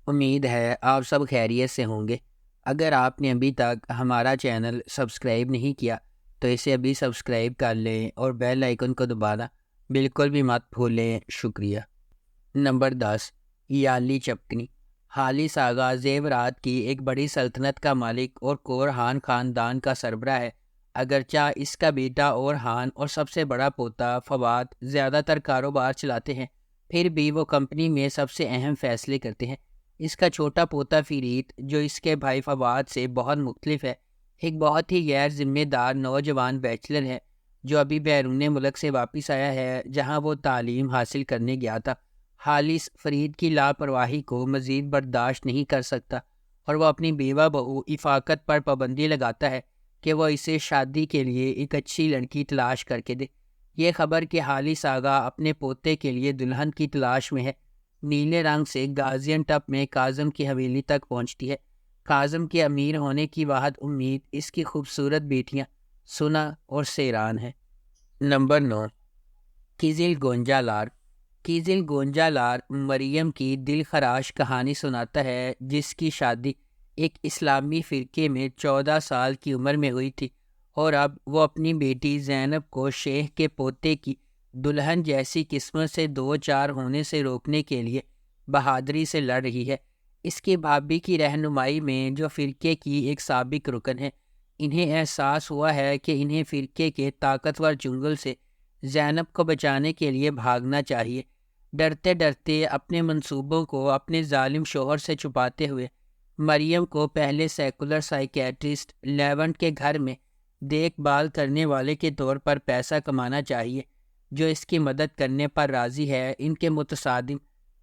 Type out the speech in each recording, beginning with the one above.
امید ہے آپ سب خیریت سے ہوں گے۔ اگر آپ نے ابھی تک ہمارا چینل سبسکرائب نہیں کیا تو اسے ابھی سبسکرائب کر لیں اور بیل آئیکن کو دبانا بالکل بھی مت بھولیں۔ شکریہ۔ نمبر 10، یالی چپکنی۔ حالی ساگا زیورات کی ایک بڑی سلطنت کا مالک اور کورہان خاندان کا سربراہ ہے۔ اگرچہ اس کا بیٹا اورہان اور سب سے بڑا پوتا فواد زیادہ تر کاروبار چلاتے ہیں، پھر بھی وہ کمپنی میں سب سے اہم فیصلے کرتے ہیں۔ اس کا چھوٹا پوتا فرید، جو اس کے بھائی فواد سے بہت مختلف ہے، ایک بہت ہی غیر ذمہ دار نوجوان بیچلر ہے جو ابھی بیرون ملک سے واپس آیا ہے جہاں وہ تعلیم حاصل کرنے گیا تھا۔ حالث فرید کی لاپرواہی کو مزید برداشت نہیں کر سکتا اور وہ اپنی بیوہ بہو افاقت پر پابندی لگاتا ہے کہ وہ اسے شادی کے لیے ایک اچھی لڑکی تلاش کر کے دے۔ یہ خبر کہ حالث آغا اپنے پوتے کے لیے دلہن کی تلاش میں ہے، نیلے رنگ سے گازین ٹپ میں کاظم کی حویلی تک پہنچتی ہے۔ کاظم کے امیر ہونے کی واحد امید اس کی خوبصورت بیٹیاں سنا اور سیران ہے۔ نمبر 9، قزل گونجا لار۔ قزل گونجا لار مریم کی دل خراش کہانی سناتا ہے، جس کی شادی ایک اسلامی فرقے میں 14 سال کی عمر میں ہوئی تھی اور اب وہ اپنی بیٹی زینب کو شیخ کے پوتے کی دلہن جیسی قسمت سے دو چار ہونے سے روکنے کے لیے بہادری سے لڑ رہی ہے۔ اس کی بھابھی کی رہنمائی میں، جو فرقے کی ایک سابق رکن ہے، انہیں احساس ہوا ہے کہ انہیں فرقے کے طاقتور چنگل سے زینب کو بچانے کے لیے بھاگنا چاہیے۔ ڈرتے ڈرتے اپنے منصوبوں کو اپنے ظالم شوہر سے چھپاتے ہوئے مریم کو پہلے سیکولر سائیکیٹرسٹ لیونٹ کے گھر میں دیکھ بھال کرنے والے کے طور پر پیسہ کمانا چاہیے، جو اس کی مدد کرنے پر راضی ہے۔ ان کے متصادم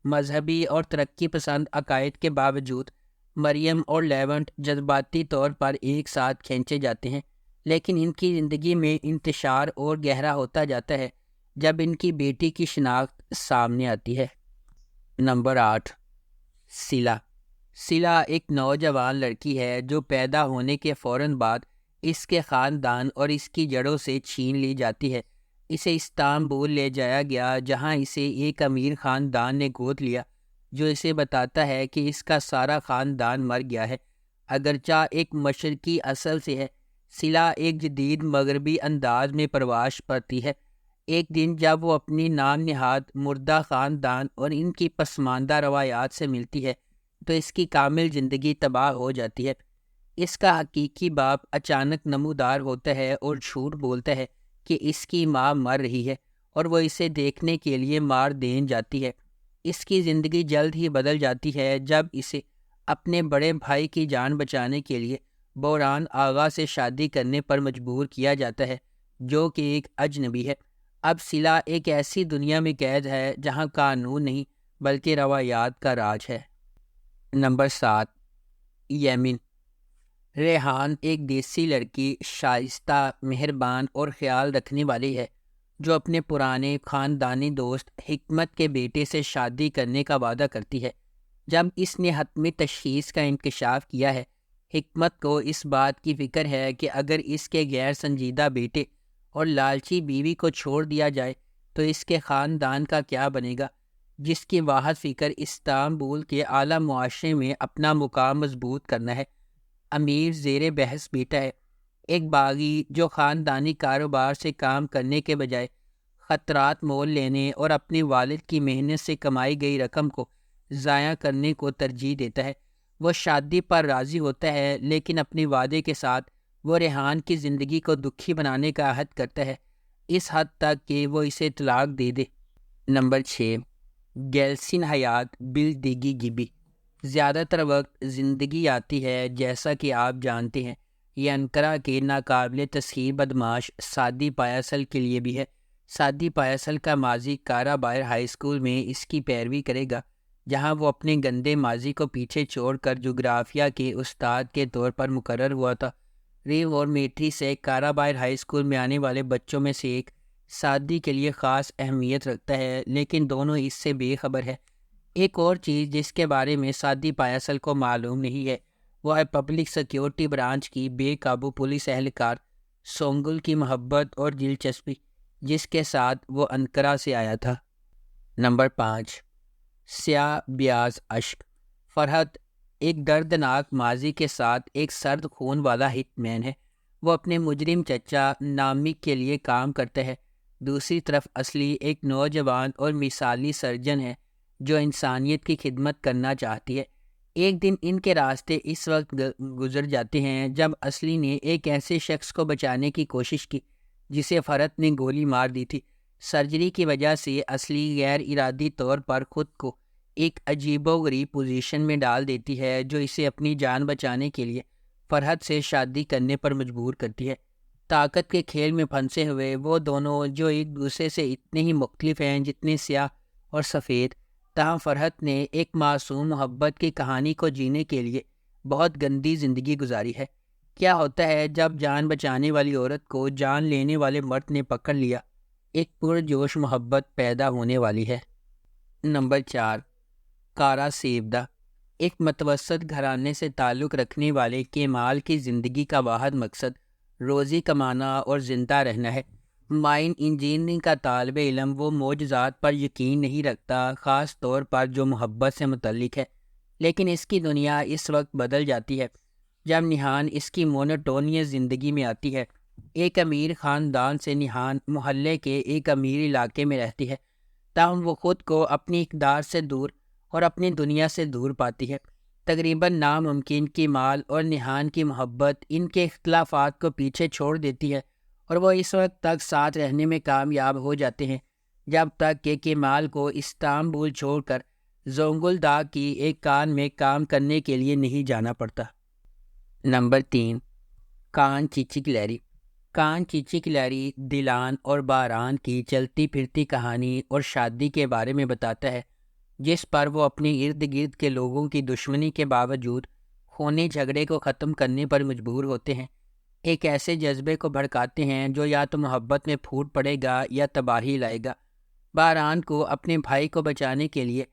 مذہبی اور ترقی پسند عقائد کے باوجود مریم اور لیونٹ جذباتی طور پر ایک ساتھ کھینچے جاتے ہیں، لیکن ان کی زندگی میں انتشار اور گہرا ہوتا جاتا ہے جب ان کی بیٹی کی شناخت سامنے آتی ہے۔ نمبر 8، سلا۔ سلا ایک نوجوان لڑکی ہے جو پیدا ہونے کے فوراً بعد اس کے خاندان اور اس کی جڑوں سے چھین لی جاتی ہے۔ اسے استنبول لے جایا گیا جہاں اسے ایک امیر خاندان نے گود لیا، جو اسے بتاتا ہے کہ اس کا سارا خاندان مر گیا ہے۔ اگرچہ ایک مشرقی اصل سے ہے، سلا ایک جدید مغربی انداز میں پرورش پاتی ہے۔ ایک دن جب وہ اپنی نام نہاد مردہ خاندان اور ان کی پسماندہ روایات سے ملتی ہے تو اس کی کامل زندگی تباہ ہو جاتی ہے۔ اس کا حقیقی باپ اچانک نمودار ہوتا ہے اور جھوٹ بولتا ہے کہ اس کی ماں مر رہی ہے اور وہ اسے دیکھنے کے لیے مار دین جاتی ہے۔ اس کی زندگی جلد ہی بدل جاتی ہے جب اسے اپنے بڑے بھائی کی جان بچانے کے لیے بوران آغا سے شادی کرنے پر مجبور کیا جاتا ہے، جو کہ ایک اجنبی ہے۔ اب سلا ایک ایسی دنیا میں قید ہے جہاں قانون نہیں بلکہ روایات کا راج ہے۔ نمبر 7، یمین۔ ریحان ایک دیسی لڑکی، شائستہ، مہربان اور خیال رکھنے والی ہے، جو اپنے پرانے خاندانی دوست حکمت کے بیٹے سے شادی کرنے کا وعدہ کرتی ہے۔ جب اس نے حتمی تشخیص کا انکشاف کیا ہے، حکمت کو اس بات کی فکر ہے کہ اگر اس کے غیر سنجیدہ بیٹے اور لالچی بیوی کو چھوڑ دیا جائے تو اس کے خاندان کا کیا بنے گا، جس کی واحد فکر استنبول کے اعلیٰ معاشرے میں اپنا مقام مضبوط کرنا ہے۔ امیر زیر بحث بیٹا ہے، ایک باغی جو خاندانی کاروبار سے کام کرنے کے بجائے خطرات مول لینے اور اپنی والد کی محنت سے کمائی گئی رقم کو ضائع کرنے کو ترجیح دیتا ہے۔ وہ شادی پر راضی ہوتا ہے، لیکن اپنے وعدے کے ساتھ وہ ریحان کی زندگی کو دکھی بنانے کا عہد کرتا ہے، اس حد تک کہ وہ اسے طلاق دے دے۔ نمبر 6، گیلسن حیات بلدگی گبی۔ زیادہ تر وقت زندگی آتی ہے جیسا کہ آپ جانتے ہیں، یہ انقرہ کے ناقابل تسخیر بدمعاش سادی پایاسل کے لیے بھی ہے۔ سادی پایاسل کا ماضی کارا باہر ہائی اسکول میں اس کی پیروی کرے گا، جہاں وہ اپنے گندے ماضی کو پیچھے چھوڑ کر جغرافیہ کے استاد کے طور پر مقرر ہوا تھا۔ ریفارمیٹری سے کارا باہر ہائی اسکول میں آنے والے بچوں میں سے ایک سادی کے لیے خاص اہمیت رکھتا ہے، لیکن دونوں اس سے بے خبر ہے۔ ایک اور چیز جس کے بارے میں سادی پایاسل کو معلوم نہیں ہے، وہ ہے پبلک سیکیورٹی برانچ کی بے قابو پولیس اہلکار سونگل کی محبت اور دلچسپی، جس کے ساتھ وہ انقرہ سے آیا تھا۔ نمبر 5، سیاہ بیاض اشک۔ فرحت ایک دردناک ماضی کے ساتھ ایک سرد خون والا ہٹ مین ہے۔ وہ اپنے مجرم چچا نامک کے لیے کام کرتا ہے۔ دوسری طرف اصلی ایک نوجوان اور مثالی سرجن ہے جو انسانیت کی خدمت کرنا چاہتی ہے۔ ایک دن ان کے راستے اس وقت گزر جاتے ہیں جب اصلی نے ایک ایسے شخص کو بچانے کی کوشش کی جسے فرحت نے گولی مار دی تھی۔ سرجری کی وجہ سے اصلی غیر ارادی طور پر خود کو ایک عجیب و غریب پوزیشن میں ڈال دیتی ہے جو اسے اپنی جان بچانے کے لیے فرحت سے شادی کرنے پر مجبور کرتی ہے۔ طاقت کے کھیل میں پھنسے ہوئے وہ دونوں جو ایک دوسرے سے اتنے ہی مختلف ہیں جتنے سیاہ اور سفید، تاہم فرحت نے ایک معصوم محبت کی کہانی کو جینے کے لیے بہت گندی زندگی گزاری ہے۔ کیا ہوتا ہے جب جان بچانے والی عورت کو جان لینے والے مرد نے پکڑ لیا؟ ایک پرجوش محبت پیدا ہونے والی ہے۔ نمبر 4، کارا سیودا۔ ایک متوسط گھرانے سے تعلق رکھنے والے کیمال کی زندگی کا واحد مقصد روزی کمانا اور زندہ رہنا ہے۔ مائن انجینئرنگ کا طالب علم، وہ معجزات پر یقین نہیں رکھتا، خاص طور پر جو محبت سے متعلق ہے۔ لیکن اس کی دنیا اس وقت بدل جاتی ہے جب نیہان اس کی مونوٹونیس زندگی میں آتی ہے۔ ایک امیر خاندان سے نیہان محلے کے ایک امیر علاقے میں رہتی ہے، تاہم وہ خود کو اپنی اقدار سے دور اور اپنی دنیا سے دور پاتی ہے۔ تقریباً ناممکن کیمال اور نیہان کی محبت ان کے اختلافات کو پیچھے چھوڑ دیتی ہے اور وہ اس وقت تک ساتھ رہنے میں کامیاب ہو جاتے ہیں جب تک کہ کیمال کو استانبول چھوڑ کر زونگلداک کی ایک کان میں کام کرنے کے لیے نہیں جانا پڑتا۔ نمبر 3، کان چیچیکلیری۔ کان چیچیکلیری دلان اور باران کی چلتی پھرتی کہانی اور شادی کے بارے میں بتاتا ہے جس پر وہ اپنے ارد گرد کے لوگوں کی دشمنی کے باوجود خونی جھگڑے کو ختم کرنے پر مجبور ہوتے ہیں، ایک ایسے جذبے کو بھڑکاتے ہیں جو یا تو محبت میں پھوٹ پڑے گا یا تباہی لائے گا۔ باران کو اپنے بھائی کو بچانے کے لیے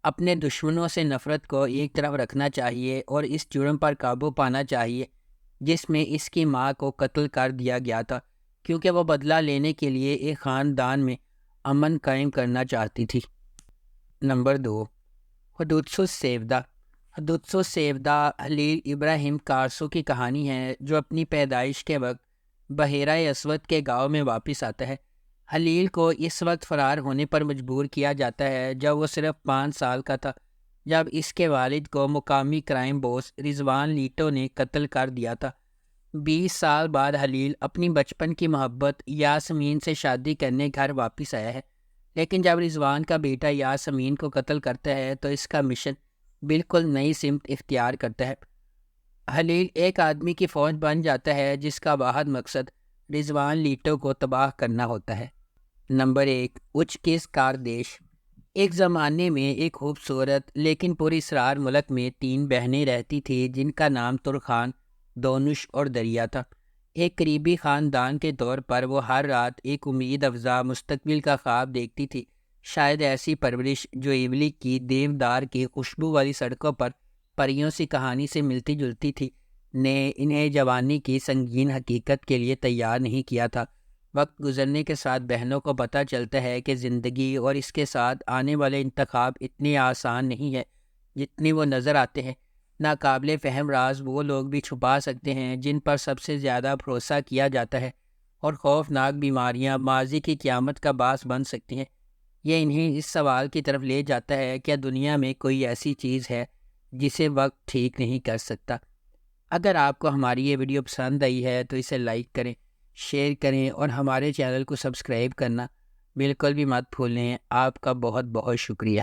اپنے دشمنوں سے نفرت کو ایک طرف رکھنا چاہیے اور اس جرم پر قابو پانا چاہیے جس میں اس کی ماں کو قتل کر دیا گیا تھا، کیونکہ وہ بدلہ لینے کے لیے ایک خاندان میں امن قائم کرنا چاہتی تھی۔ نمبر 2، حدوتسو سیودا۔ حدوتسو سیودا خلیل ابراہیم کارسو کی کہانی ہے جو اپنی پیدائش کے وقت بحیرہ اسود کے گاؤں میں واپس آتا ہے۔ خلیل کو اس وقت فرار ہونے پر مجبور کیا جاتا ہے جب وہ صرف 5 سال کا تھا، جب اس کے والد کو مقامی کرائم باس رضوان لیٹو نے قتل کر دیا تھا۔ 20 سال بعد خلیل اپنی بچپن کی محبت یاسمین سے شادی کرنے گھر واپس آیا ہے، لیکن جب رضوان کا بیٹا یاسمین کو قتل کرتا ہے تو اس کا مشن بالکل نئی سمت اختیار کرتا ہے۔ خلیل ایک آدمی کی فوج بن جاتا ہے جس کا واحد مقصد رضوان لیٹو کو تباہ کرنا ہوتا ہے۔ نمبر 1، اچکس کاردیش۔ ایک زمانے میں ایک خوبصورت لیکن پر اسرار ملک میں 3 بہنیں رہتی تھیں جن کا نام ترخان، دونش اور دریا تھا۔ ایک قریبی خاندان کے طور پر وہ ہر رات ایک امید افزا مستقبل کا خواب دیکھتی تھی، شاید ایسی پرورش جو ایولی کی دیودار کی خوشبو والی سڑکوں پر پریوں سی کہانی سے ملتی جلتی تھی، نے انہیں جوانی کی سنگین حقیقت کے لیے تیار نہیں کیا تھا۔ وقت گزرنے کے ساتھ بہنوں کو پتہ چلتا ہے کہ زندگی اور اس کے ساتھ آنے والے انتخاب اتنے آسان نہیں ہے جتنے وہ نظر آتے ہیں۔ ناقابل فہم راز وہ لوگ بھی چھپا سکتے ہیں جن پر سب سے زیادہ بھروسہ کیا جاتا ہے، اور خوفناک بیماریاں ماضی کی قیامت کا باعث بن سکتی ہیں۔ یہ انہیں اس سوال کی طرف لے جاتا ہے کہ دنیا میں کوئی ایسی چیز ہے جسے وقت ٹھیک نہیں کر سکتا۔ اگر آپ کو ہماری یہ ویڈیو پسند آئی ہے تو اسے لائک کریں، شیئر کریں اور ہمارے چینل کو سبسکرائب کرنا بالکل بھی مت بھولیں۔ آپ کا بہت بہت شکریہ۔